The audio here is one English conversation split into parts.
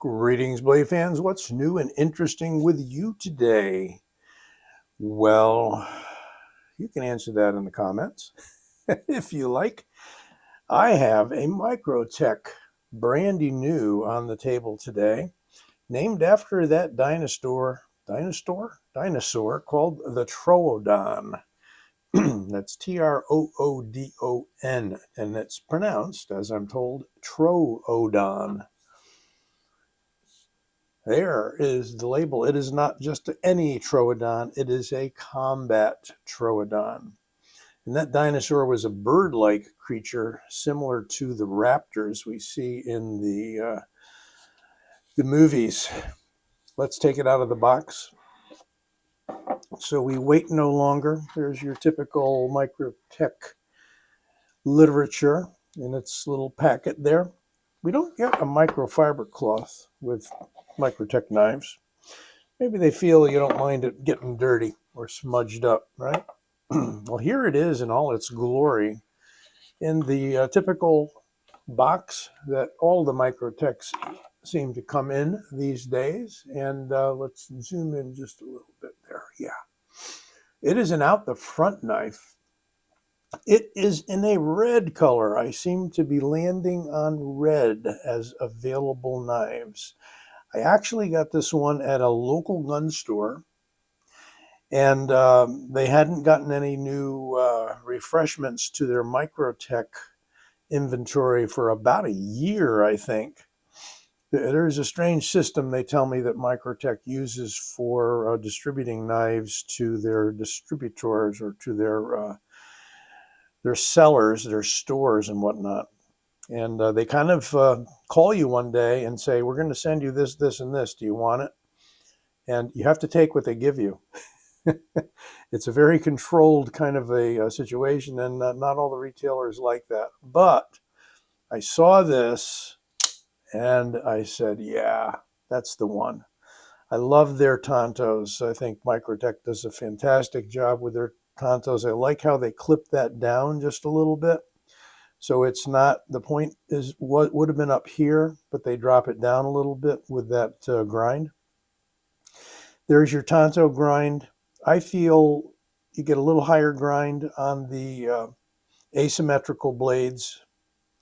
Greetings, Blade fans. What's new and interesting with you today? Well, you can answer that in the comments if you like. I have a Microtech brandy new on the table today, named after that dinosaur called the Troodon. That's Troodon, and it's pronounced, as I'm told, Troodon. There is the label. It is not just any Troodon, it is a Combat Troodon. And that dinosaur was a bird-like creature similar to the raptors we see in the movies. Let's take it out of the box. So we wait no longer. There's your typical Microtech literature in its little packet there. We don't get a microfiber cloth with Microtech knives. Maybe they feel you don't mind it getting dirty or smudged up, right? Well, here it is in all its glory in the typical box that all the Microtechs seem to come in these days. And let's zoom in just a little bit there. Yeah. It is an out the front knife. It is in a red color. I seem to be landing on red as available knives. I actually got this one at a local gun store, and they hadn't gotten any new refreshments to their Microtech inventory for about a year, I think. There's a strange system, they tell me, that Microtech uses for distributing knives to their distributors or to their sellers, their stores and whatnot. And they kind of call you one day and say, we're going to send you this, this, and this. Do you want it? And you have to take what they give you. It's a very controlled kind of a situation, and not all the retailers like that. But I saw this, and I said, yeah, that's the one. I love their Tantos. I think Microtech does a fantastic job with their Tantos. I like how they clip that down just a little bit. So it's not, the point is what would have been up here, but they drop it down a little bit with that grind. There's your Tanto grind. I feel you get a little higher grind on the asymmetrical blades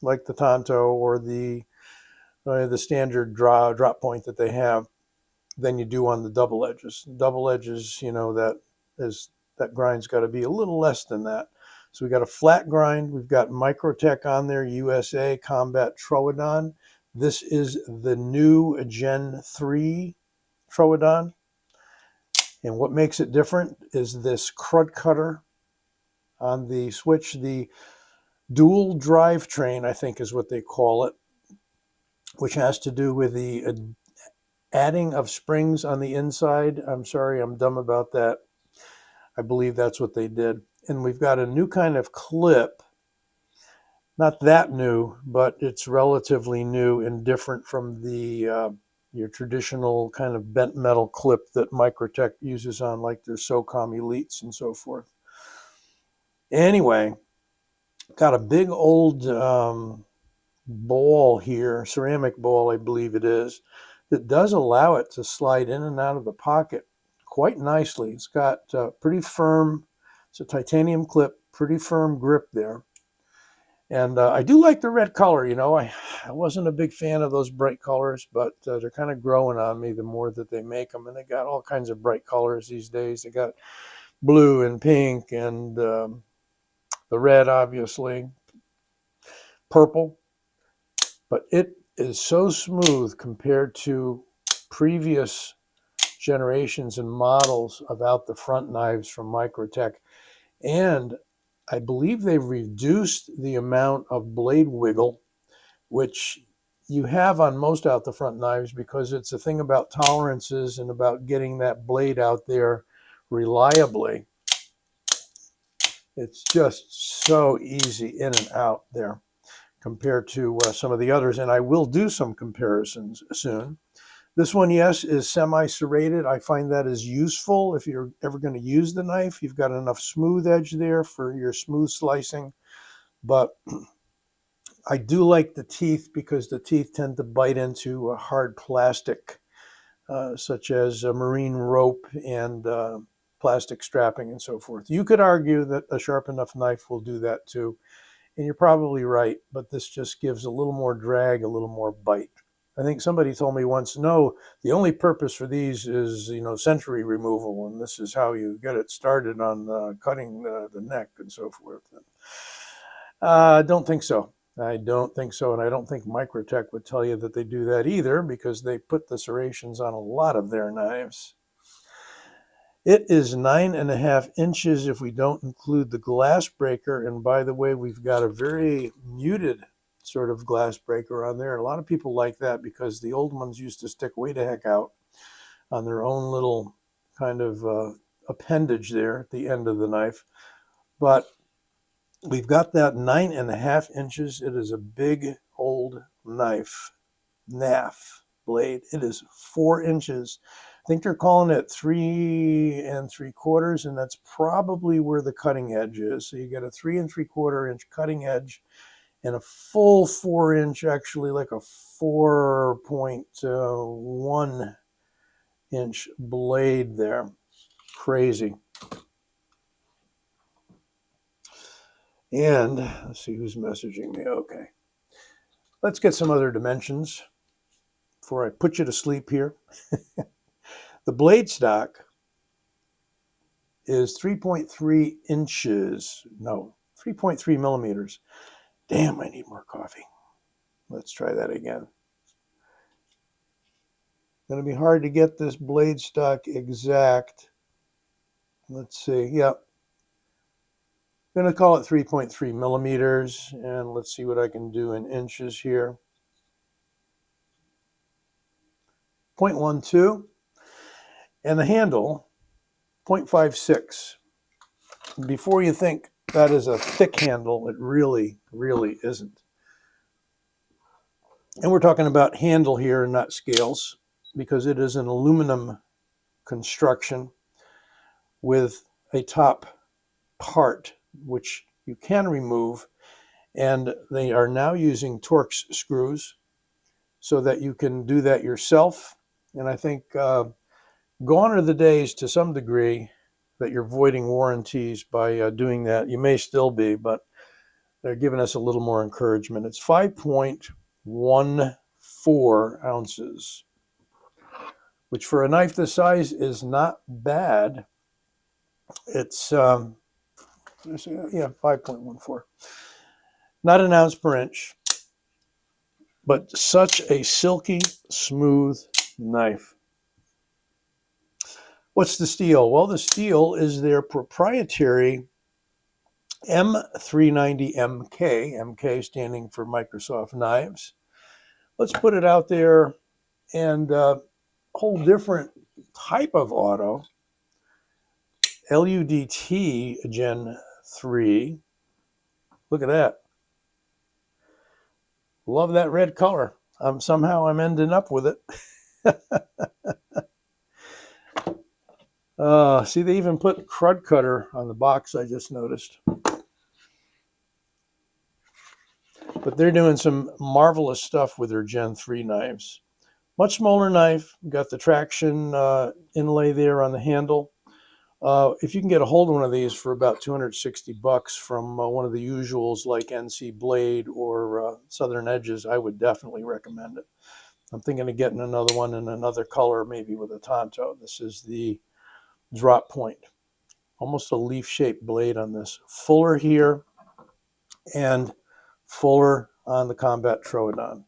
like the Tanto or the standard drop point that they have than you do on the double edges. Double edges, you know, that grind's got to be a little less than that. So we got a flat grind. We've got Microtech on there, USA Combat Troodon. This is the new Gen 3 Troodon. And what makes it different is this Crud Cutter on the switch, the dual drivetrain, I think is what they call it, which has to do with the adding of springs on the inside. I'm sorry, I'm dumb about that. I believe that's what they did. And we've got a new kind of clip, not that new, but it's relatively new and different from the your traditional kind of bent metal clip that Microtech uses on like their SOCOM Elites and so forth. Anyway, got a big old ball here, ceramic ball I believe it is, that does allow it to slide in and out of the pocket quite nicely. It's got pretty firm, it's a titanium clip, pretty firm grip there. And I do like the red color. You know, I wasn't a big fan of those bright colors, but they're kind of growing on me the more that they make them. And they got all kinds of bright colors these days. They got blue and pink and the red, obviously, purple. But it is so smooth compared to previous generations and models of out the front knives from Microtech. And I believe they've reduced the amount of blade wiggle, which you have on most out the front knives, because it's a thing about tolerances and about getting that blade out there reliably. It's just so easy in and out there compared to some of the others. And I will do some comparisons soon. This one, yes, is semi-serrated. I find that is useful if you're ever going to use the knife. You've got enough smooth edge there for your smooth slicing. But I do like the teeth because the teeth tend to bite into a hard plastic, such as a marine rope and plastic strapping and so forth. You could argue that a sharp enough knife will do that too, and you're probably right, but this just gives a little more drag, a little more bite. I think somebody told me once, no, the only purpose for these is, sensory removal, and this is how you get it started on cutting the neck and so forth. I don't think so. I don't think so, and I don't think Microtech would tell you that they do that either, because they put the serrations on a lot of their knives. It is 9.5 inches if we don't include the glass breaker, and by the way, we've got a very muted sort of glass breaker on there. A lot of people like that because the old ones used to stick way the heck out on their own little kind of appendage there at the end of the knife. But we've got that 9.5 inches. It is a big old knife, NAF blade. It is 4 inches. I think they're calling it 3 3/4, and that's probably where the cutting edge is. So you get a 3 3/4 inch cutting edge and a full 4 inch, actually like a 4.1 inch blade there. Crazy. And let's see who's messaging me. Okay. Let's get some other dimensions before I put you to sleep here. The blade stock is 3.3 inches. No, 3.3 millimeters. Damn, I need more coffee. Let's try that again. Going to be hard to get this blade stock exact. Let's see. Yep. I'm going to call it 3.3 millimeters, and let's see what I can do in inches here. 0.12, and the handle, 0.56. Before you think that is a thick handle, it really, really isn't. And we're talking about handle here, not scales, because it is an aluminum construction with a top part, which you can remove, and they are now using Torx screws so that you can do that yourself. And I think gone are the days, to some degree, that you're voiding warranties by doing that. You may still be, but they're giving us a little more encouragement. It's 5.14 ounces, which for a knife this size is not bad. It's, 5.14. Not an ounce per inch, but such a silky, smooth knife. What's the steel? Well, the steel is their proprietary M390MK, MK standing for Microsoft Knives. Let's put it out there, and a whole different type of auto, LUDT Gen 3. Look at that. Love that red color. Somehow I'm ending up with it. See, they even put Crud Cutter on the box, I just noticed. But they're doing some marvelous stuff with their Gen 3 knives. Much smaller knife. Got the traction inlay there on the handle. If you can get a hold of one of these for about $260 from one of the usuals like NC Blade or Southern Edges, I would definitely recommend it. I'm thinking of getting another one in another color, maybe with a Tanto. This is the drop point. Almost a leaf-shaped blade on this. Fuller here and fuller on the Combat Troodon.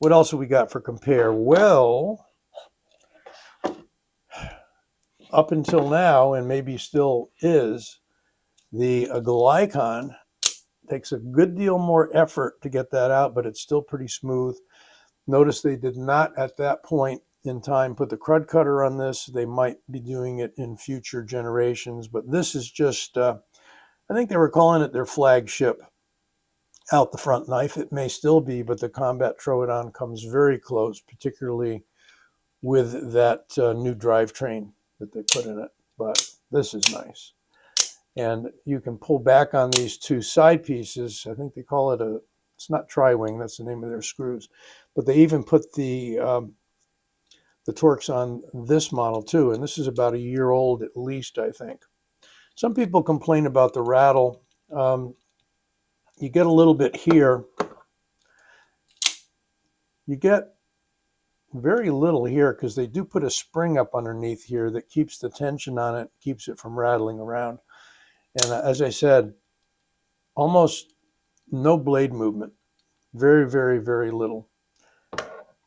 What else have we got for compare? Well, up until now, and maybe still is, the Glycon takes a good deal more effort to get that out, but it's still pretty smooth. Notice they did not at that point in time put the Crud Cutter on this. They might be doing it in future generations, but this is just, I think they were calling it their flagship out the front knife. It may still be, but the Combat Troodon comes very close, particularly with that new drivetrain that they put in it. But this is nice. And you can pull back on these two side pieces. I think they call it it's not tri-wing, that's the name of their screws. But they even put the Torx on this model too. And this is about a year old at least, I think. Some people complain about the rattle. You get a little bit here. You get very little here because they do put a spring up underneath here that keeps the tension on it, keeps it from rattling around. And as I said, almost no blade movement. Very, very, very little.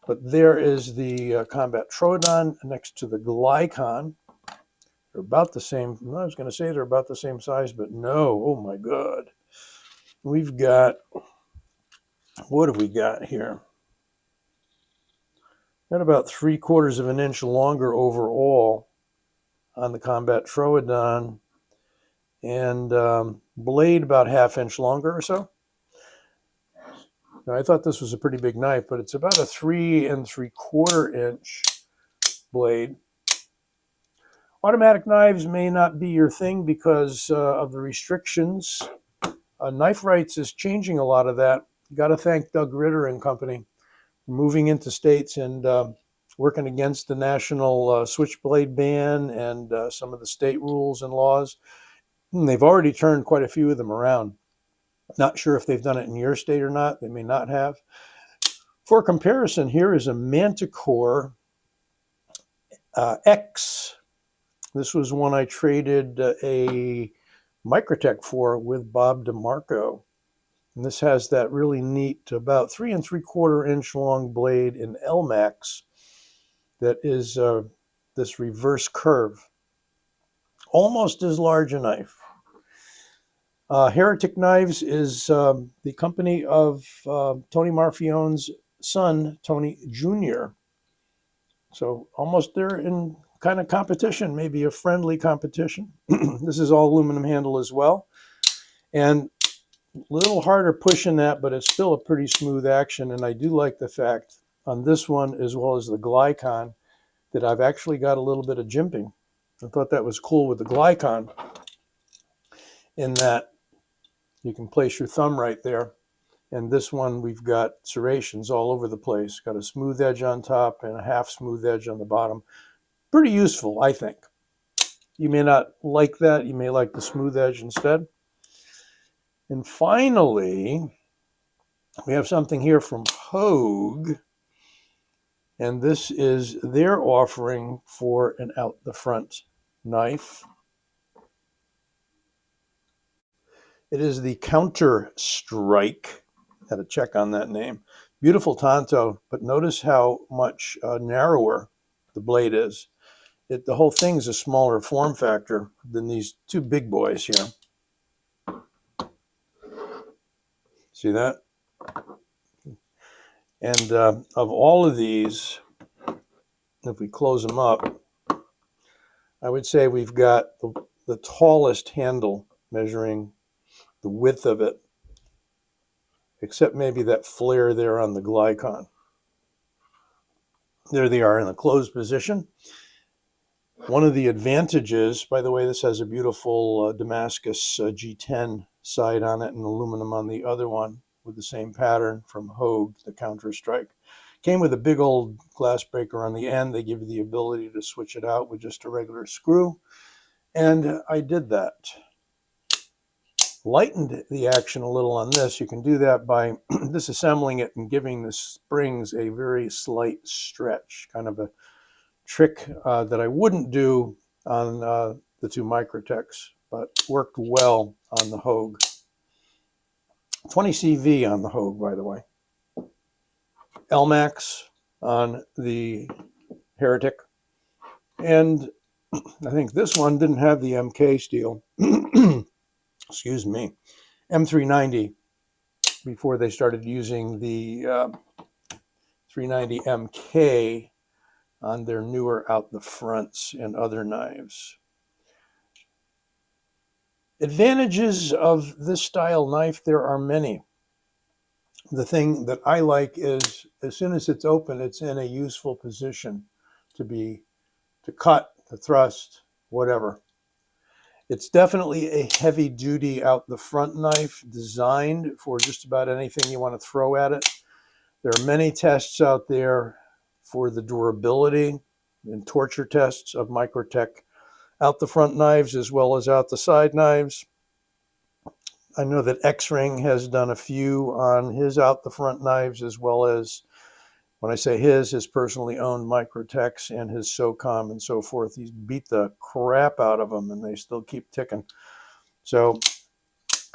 But there is the Combat Troodon next to the Glycon. They're about the same. I was going to say they're about the same size, but no. Oh my God. We've got, what have we got here? Got about 3/4 of an inch longer overall on the Combat Troodon, and blade about 1/2 inch longer or so. Now, I thought this was a pretty big knife, but it's about a 3 3/4 inch blade. Automatic knives may not be your thing because of the restrictions. Knife Rights is changing a lot of that. You got to thank Doug Ritter and company for moving into states and working against the national switchblade ban and some of the state rules and laws. And they've already turned quite a few of them around. Not sure if they've done it in your state or not. They may not have. For comparison, here is a Manticore X. This was one I traded a Microtech for with Bob DeMarco. And this has that really neat, about 3 3/4 inch long blade in Elmax that is this reverse curve. Almost as large a knife. Heretic Knives is the company of Tony Marfione's son, Tony Jr. So almost they're in kind of competition, maybe a friendly competition. This is all aluminum handle as well. And a little harder pushing that, but it's still a pretty smooth action. And I do like the fact on this one, as well as the Glycon, that I've actually got a little bit of jimping. I thought that was cool with the Glycon in that you can place your thumb right there. And this one, we've got serrations all over the place. Got a smooth edge on top and a half smooth edge on the bottom. Pretty useful, I think. You may not like that. You may like the smooth edge instead. And finally, we have something here from Hogue. And this is their offering for an out the front knife. It is the Counter Strike. Had to check on that name. Beautiful Tanto, but notice how much narrower the blade is. The whole thing is a smaller form factor than these two big boys here. See that? And of all of these, if we close them up, I would say we've got the tallest handle measuring the width of it, except maybe that flare there on the Glycon. There they are in a closed position. One of the advantages, by the way, this has a beautiful Damascus G10 side on it and aluminum on the other one with the same pattern from Hogue, the Counter Strike. Came with a big old glass breaker on the end. They give you the ability to switch it out with just a regular screw. And I did that. Lightened the action a little on this. You can do that by disassembling it and giving the springs a very slight stretch, kind of a trick that I wouldn't do on the two Microtechs, but worked well on the Hogue. 20 CV on the Hogue, by the way. Elmax on the Heretic. And I think this one didn't have the MK steel. Excuse me. M390 before they started using the 390 MK on their newer out the fronts and other knives. Advantages of this style knife, there are many. The thing that I like is as soon as it's open, it's in a useful position to cut, to thrust, whatever. It's definitely a heavy duty out the front knife designed for just about anything you want to throw at it. There are many tests out there for the durability and torture tests of Microtech out the front knives as well as out the side knives. I know that X-Ring has done a few on his out the front knives, as well as, when I say his personally owned Microtechs and his SOCOM and so forth. He's beat the crap out of them and they still keep ticking. So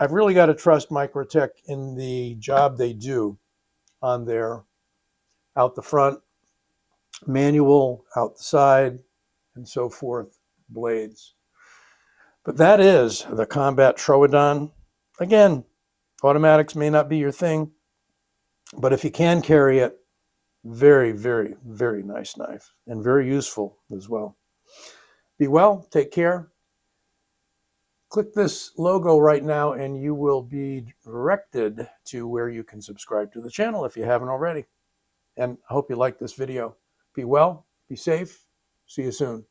I've really got to trust Microtech in the job they do on their out the front, manual, out the side, and so forth blades. But that is the Combat Troodon. Again, automatics may not be your thing, but if you can carry it, very, very, very nice knife and very useful as well. Be well, take care. Click this logo right now and you will be directed to where you can subscribe to the channel if you haven't already. And I hope you like this video. Be well, be safe, see you soon.